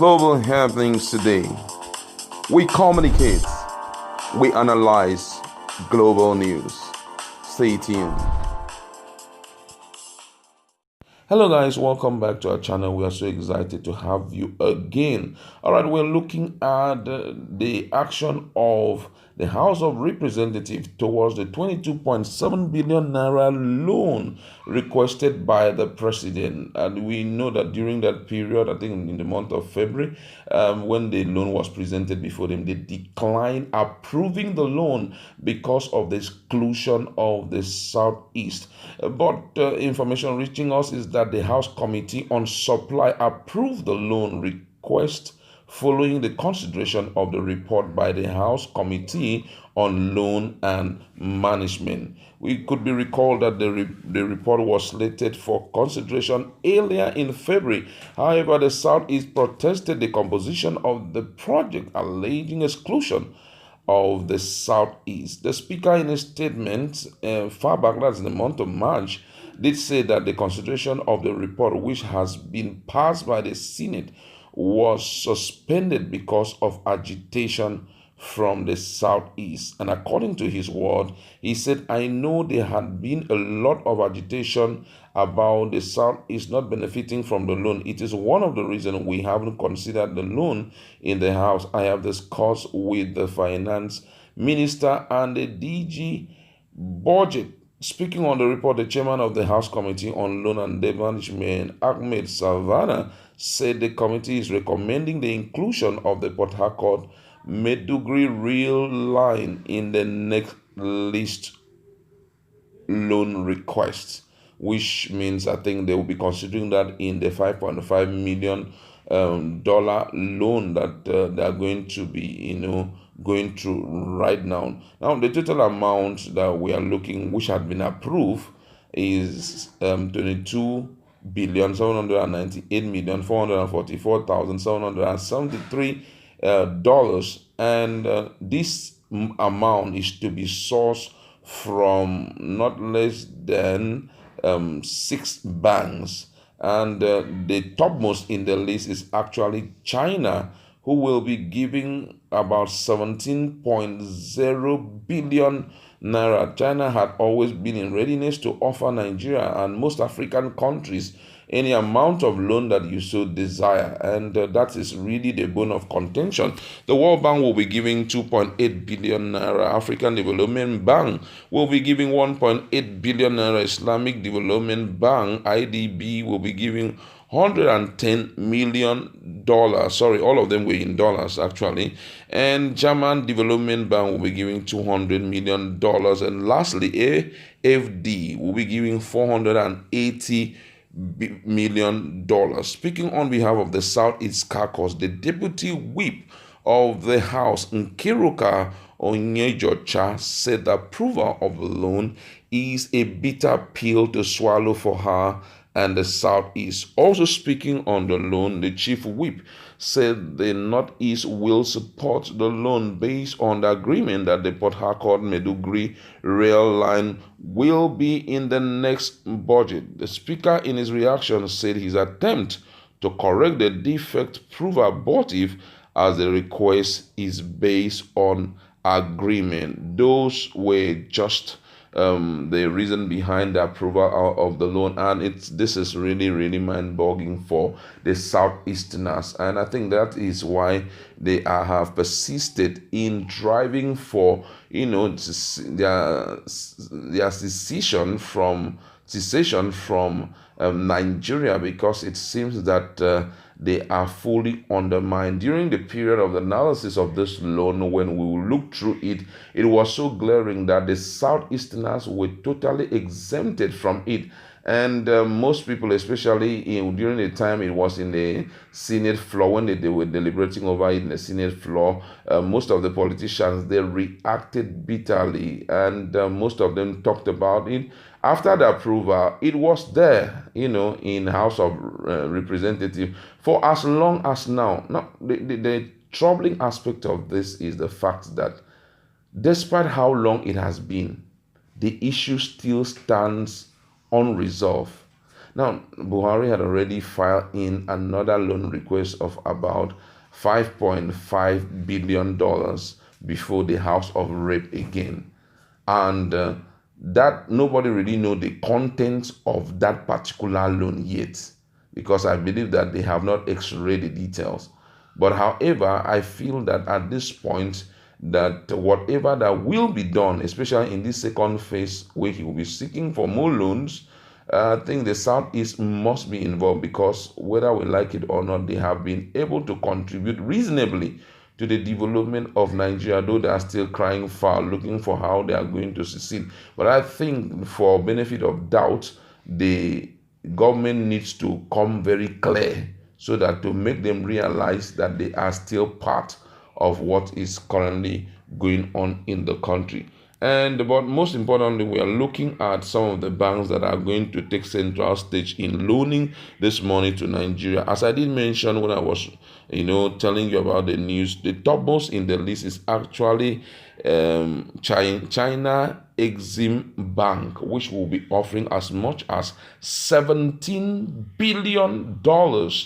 global happenings today. We communicate, we analyze global news. Stay tuned. Hello guys, welcome back to our channel. We are so excited to have you again. All right, we're looking at the action of the House of Representatives towards the 22.7 billion naira loan requested by the president. And we know that during that period, I think in the month of February, when the loan was presented before them, they declined approving the loan because of the exclusion of the Southeast. But information reaching us is that the House Committee on Supply approved the loan request following the consideration of the report by the House Committee on Loan and Management. We could be recalled that the report was slated for consideration earlier in February. However, the Southeast protested the composition of the project, alleging exclusion of the Southeast. The Speaker, in a statement far back, that's in the month of March, did say that the consideration of the report, which has been passed by the Senate, was suspended because of agitation from the Southeast. And according to his word, he said, I know there had been a lot of agitation about the Southeast not benefiting from the loan. It is one of the reasons we haven't considered the loan in the House. I have discussed with the finance minister and the DG budget. Speaking on the report, the chairman of the House Committee on Loan and Management, Ahmed Savannah, said the committee is recommending the inclusion of the Port Harcourt Maiduguri rail line in the next list loan requests, which means I think they will be considering that in the $5.5 million dollar loan that they are going to be, going through right now. Now, the total amount that we are looking, which had been approved, is 22,798,444,773 dollars, and this amount is to be sourced from not less than 6 banks. And the topmost in the list is actually China, who will be giving about 17.0 billion naira. China had always been in readiness to offer Nigeria and most African countries any amount of loan that you so desire, and that is really the bone of contention. The World Bank will be giving 2.8 billion naira. African Development Bank will be giving 1.8 billion naira. Islamic Development Bank, IDB, will be giving $110 million. Sorry, all of them were in dollars actually. And German Development Bank will be giving $200 million. And lastly, AFD will be giving $480 million. Speaking on behalf of the Southeast Caucus, the Deputy Whip of the House, Nkiruka Onyejocha, said the approval of the loan is a bitter pill to swallow for her and the Southeast. Also speaking on the loan, the Chief Whip said the Northeast will support the loan based on the agreement that the Port Harcourt Maiduguri rail line will be in the next budget. The Speaker, in his reaction, said his attempt to correct the defect prove abortive as the request is based on agreement. Those were just the reason behind the approval of the loan, and this is really mind-boggling for the Southeasterners, and I think that is why they have persisted in driving for their cessation from Nigeria, because it seems that they are fully undermined. During the period of the analysis of this loan, when we looked through it, it was so glaring that the Southeasterners were totally exempted from it. And most people, especially during the time it was in the Senate floor, when they were deliberating over it in the Senate floor, most of the politicians, they reacted bitterly, and most of them talked about it. After the approval, it was there, in House of Representatives for as long as now. Now, the troubling aspect of this is the fact that despite how long it has been, the issue still stands unresolved. Now, Buhari had already filed in another loan request of about $5.5 billion before the House of Rep again. And that nobody really know the contents of that particular loan yet, because I believe that they have not x-rayed the details. But however, I feel that at this point, that whatever that will be done, especially in this second phase where he will be seeking for more loans, I think the Southeast must be involved, because whether we like it or not, they have been able to contribute reasonably to the development of Nigeria, though they are still crying foul, looking for how they are going to succeed. But I think, for benefit of doubt, the government needs to come very clear, so that to make them realize that they are still part of what is currently going on in the country. But most importantly, we are looking at some of the banks that are going to take central stage in loaning this money to Nigeria. As I did mention when I was, telling you about the news, the topmost in the list is actually China Exim Bank, which will be offering as much as $17 billion.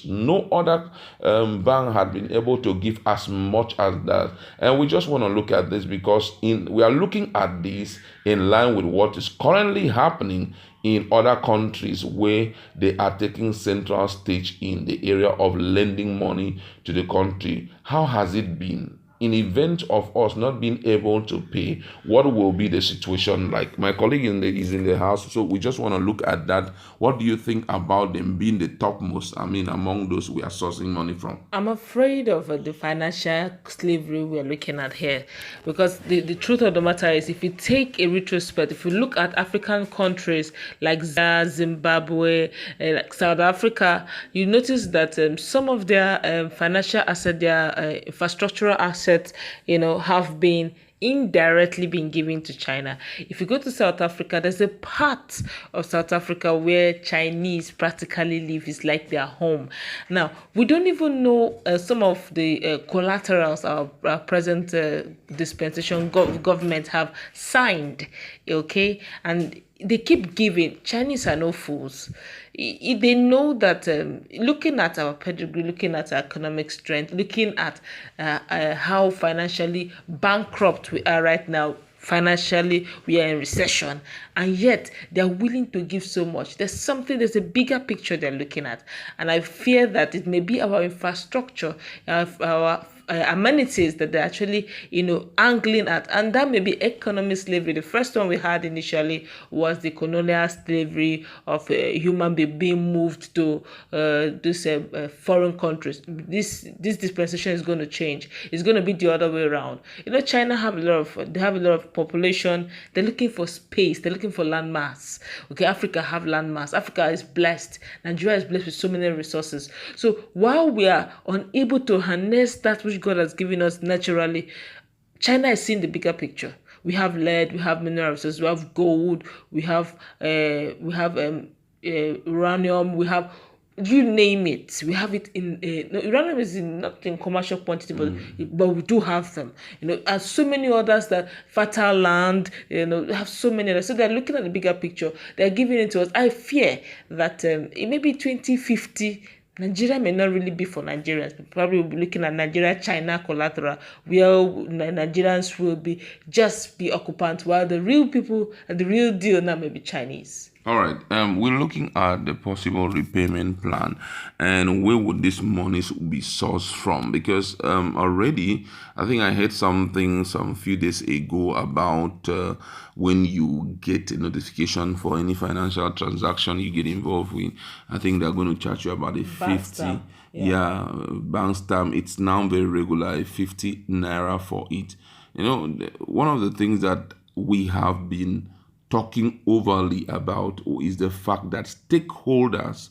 No other bank had been able to give as much as that. And we just want to look at this because we are looking at this in line with what is currently happening in other countries where they are taking central stage in the area of lending money to the country. How has it been? In event of us not being able to pay, what will be the situation like? My colleague is in the house, so we just want to look at that. What do you think about them being the topmost, among those we are sourcing money from? I'm afraid of the financial slavery we're looking at here, because the truth of the matter is, if you take a retrospect, if you look at African countries like Zimbabwe, like South Africa, you notice that some of their financial assets, their infrastructural assets, have been indirectly being given to China. If you go to South Africa, there's a part of South Africa where Chinese practically live. It's like their home. Now, we don't even know some of the collaterals our present dispensation government have signed, okay? And they keep giving. Chinese are no fools. They know that looking at our pedigree, looking at our economic strength, looking at how financially bankrupt we are right now, financially we are in recession, and yet they're willing to give so much. There's a bigger picture they're looking at, and I fear that it may be our infrastructure, our amenities that they're actually angling at, and that may be economic slavery. The first one we had initially was the colonial slavery of human being moved to these foreign countries. This dispensation is going to change. It's going to be the other way around. China have a lot of population. They're looking for space. They're looking for land mass. Okay, Africa have land mass. Africa is blessed. Nigeria is blessed with so many resources. So while we are unable to harness that which God has given us naturally, China is seeing the bigger picture. We have lead, we have mineral resources, we have gold, we have uranium, we have, you name it, we have it in uranium is not in commercial quantity, but we do have them, and so many others, that fertile land, have so many others. So they're looking at the bigger picture, they're giving it to us. I fear that it may be 2050, Nigeria may not really be for Nigerians. Probably we'll be looking at Nigeria-China collateral, where Nigerians will just be occupants, while the real people and the real deal now may be Chinese. All right. We're looking at the possible repayment plan, and where would these monies be sourced from? Because already, I think I heard something some few days ago about when you get a notification for any financial transaction you get involved with. I think they're going to charge you about a 50. Bank stamp. It's now very regular, 50 naira for it. One of the things that we have been talking overly about is the fact that stakeholders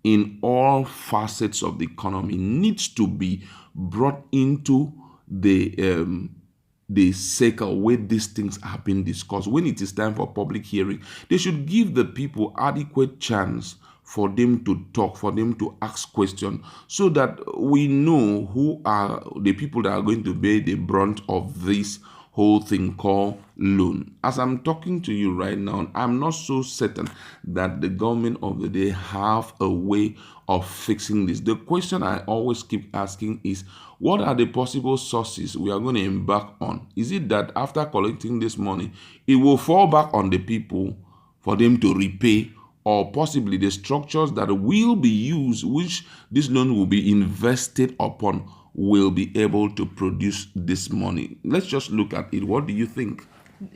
in all facets of the economy needs to be brought into the circle where these things are being discussed. When it is time for public hearing, they should give the people adequate chance for them to talk, for them to ask questions, so that we know who are the people that are going to bear the brunt of this whole thing called loan. As I'm talking to you right now, I'm not so certain that the government of the day have a way of fixing this. The question I always keep asking is, what are the possible sources we are going to embark on? Is it that after collecting this money, it will fall back on the people for them to repay, or possibly the structures that will be used, which this loan will be invested upon, will be able to produce this money? Let's just look at it. What do you think?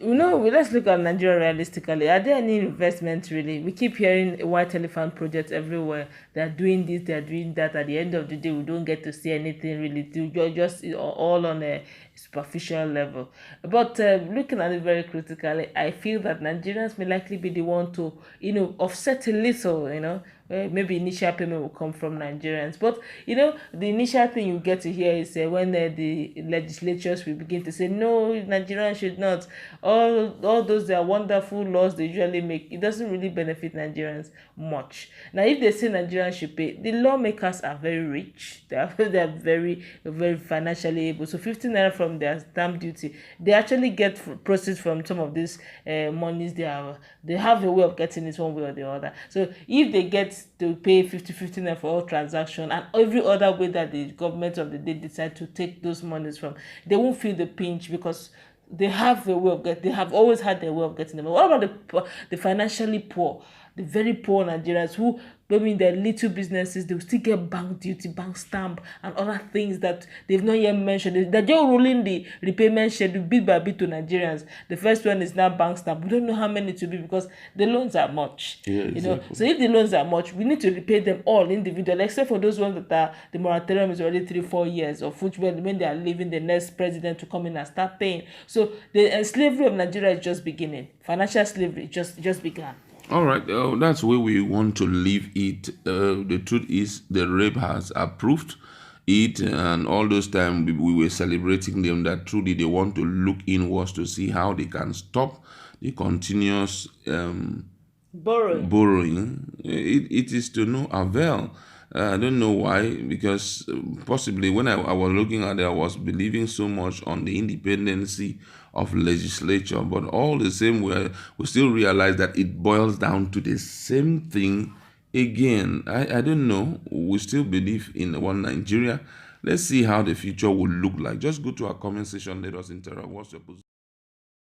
Let's look at Nigeria realistically. Are there any investments really? We keep hearing white elephant projects everywhere. They're doing this, they're doing that. At the end of the day, we don't get to see anything really. Just all on a superficial level. But looking at it very critically, I feel that Nigerians may likely be the one to, offset a little, maybe initial payment will come from Nigerians. But the initial thing you get to hear is when the legislatures will begin to say no, Nigerians should not. All those their wonderful laws they usually make, it doesn't really benefit Nigerians much. Now, if they say Nigerians should pay, the lawmakers are very rich. They are very very financially able. So 15 naira from their stamp duty, they actually get proceeds from some of these monies. They have a way of getting it one way or the other. So if they get to pay 50 naira for all transaction and every other way that the government of the day decide to take those monies from, they won't feel the pinch because they have a way of they have always had their way of getting them. What about the financially poor, the very poor Nigerians who maybe in their little businesses they will still get bank duty, bank stamp, and other things that they've not yet mentioned. They're just rolling the repayment schedule bit by bit to Nigerians. The first one is now bank stamp. We don't know how many to be because the loans are much. Yeah, exactly. So if the loans are much, we need to repay them all individually, except for those ones that are the moratorium is already 3-4 years, of which when they are leaving, the next president to come in and start paying. So the slavery of Nigeria is just beginning. Financial slavery just began. All right, that's where we want to leave it. The truth is, the rape has approved it, and all those time we were celebrating them. That truly they want to look inwards to see how they can stop the continuous borrowing. It is to no avail. I don't know why, because possibly when I was looking at it, I was believing so much on the independency of legislature, but all the same, we still realize that it boils down to the same thing again. I don't know. We still believe in one Nigeria. Let's see how the future will look like. Just go to our comment section. Let us interact. What's your position?